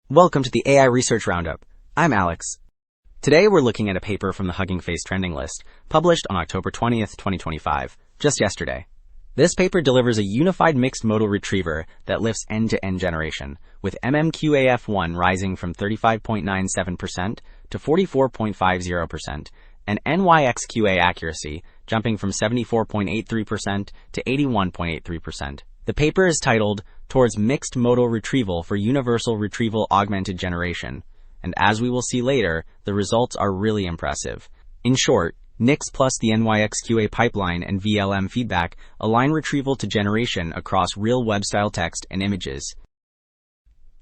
Welcome to the AI Research Roundup. I'm Alex. Today we're looking at a paper from the Hugging Face trending list, published on October 20th, 2025, just yesterday. This paper delivers a unified mixed-modal retriever that lifts end-to-end generation, with MMQA-F1 rising from 35.97% to 44.50%, and NyxQA accuracy jumping from 74.83% to 81.83%. The paper is titled Towards Mixed Modal Retrieval for Universal Retrieval-Augmented Generation, and as we will see later, the results are really impressive. In short, Nyx plus the NyxQA pipeline and VLM feedback align retrieval to generation across real web-style text and images.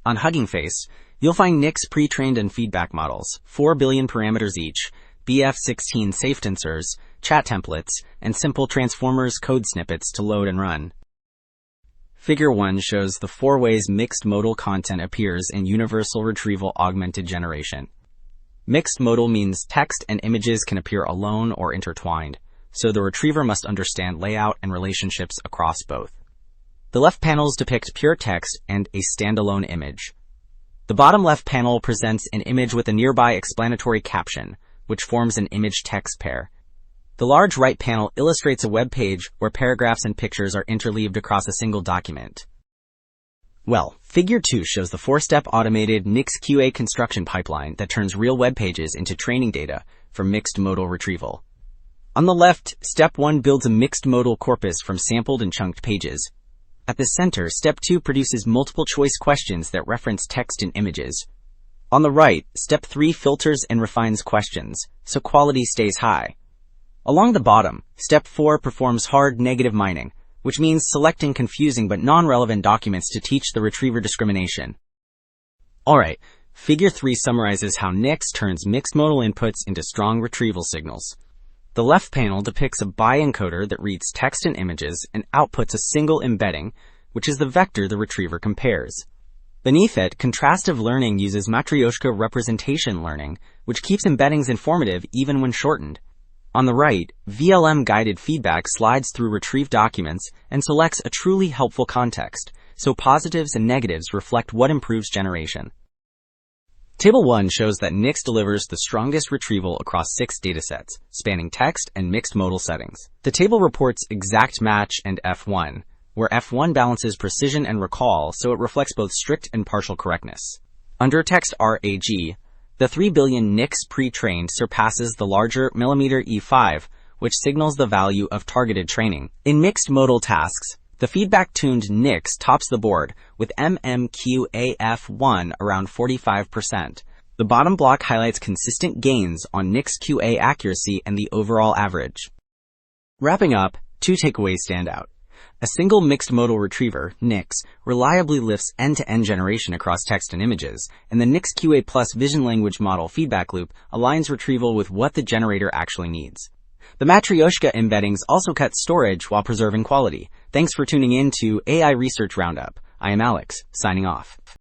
On Hugging Face, you'll find Nyx pre-trained and feedback models, 4 billion parameters each, BF16 safe tensors, chat templates, and simple transformers code snippets to load and run. Figure 1 shows the 4 ways mixed modal content appears in universal retrieval augmented generation. Mixed modal means text and images can appear alone or intertwined, so the retriever must understand layout and relationships across both. The left panels depict pure text and a standalone image. The bottom left panel presents an image with a nearby explanatory caption, which forms an image-text pair. The large right panel illustrates a web page where paragraphs and pictures are interleaved across a single document. Well, Figure 2 shows the 4-step automated NyxQA construction pipeline that turns real web pages into training data for mixed modal retrieval. On the left, Step 1 builds a mixed modal corpus from sampled and chunked pages. At the center, Step 2 produces multiple choice questions that reference text and images. On the right, Step 3 filters and refines questions, so quality stays high. Along the bottom, Step 4 performs hard negative mining, which means selecting confusing but non-relevant documents to teach the retriever discrimination. Alright, Figure 3 summarizes how Nyx turns mixed modal inputs into strong retrieval signals. The left panel depicts a bi-encoder that reads text and images and outputs a single embedding, which is the vector the retriever compares. Beneath it, contrastive learning uses Matryoshka representation learning, which keeps embeddings informative even when shortened. On the right, VLM-guided feedback slides through retrieved documents and selects a truly helpful context, so positives and negatives reflect what improves generation. Table 1 shows that Nyx delivers the strongest retrieval across 6 datasets, spanning text and mixed modal settings. The table reports exact match and F1, where F1 balances precision and recall, so it reflects both strict and partial correctness. Under text RAG, the 3 billion Nyx pre-trained surpasses the larger mm-E5, which signals the value of targeted training. In mixed modal tasks, the feedback-tuned Nyx tops the board, with MMQA-F1 around 45%. The bottom block highlights consistent gains on NyxQA accuracy and the overall average. Wrapping up, 2 takeaways stand out. A single mixed modal retriever, Nyx, reliably lifts end-to-end generation across text and images, and the NyxQA plus vision language model feedback loop aligns retrieval with what the generator actually needs. The Matryoshka embeddings also cut storage while preserving quality. Thanks for tuning in to AI Research Roundup. I am Alex, signing off.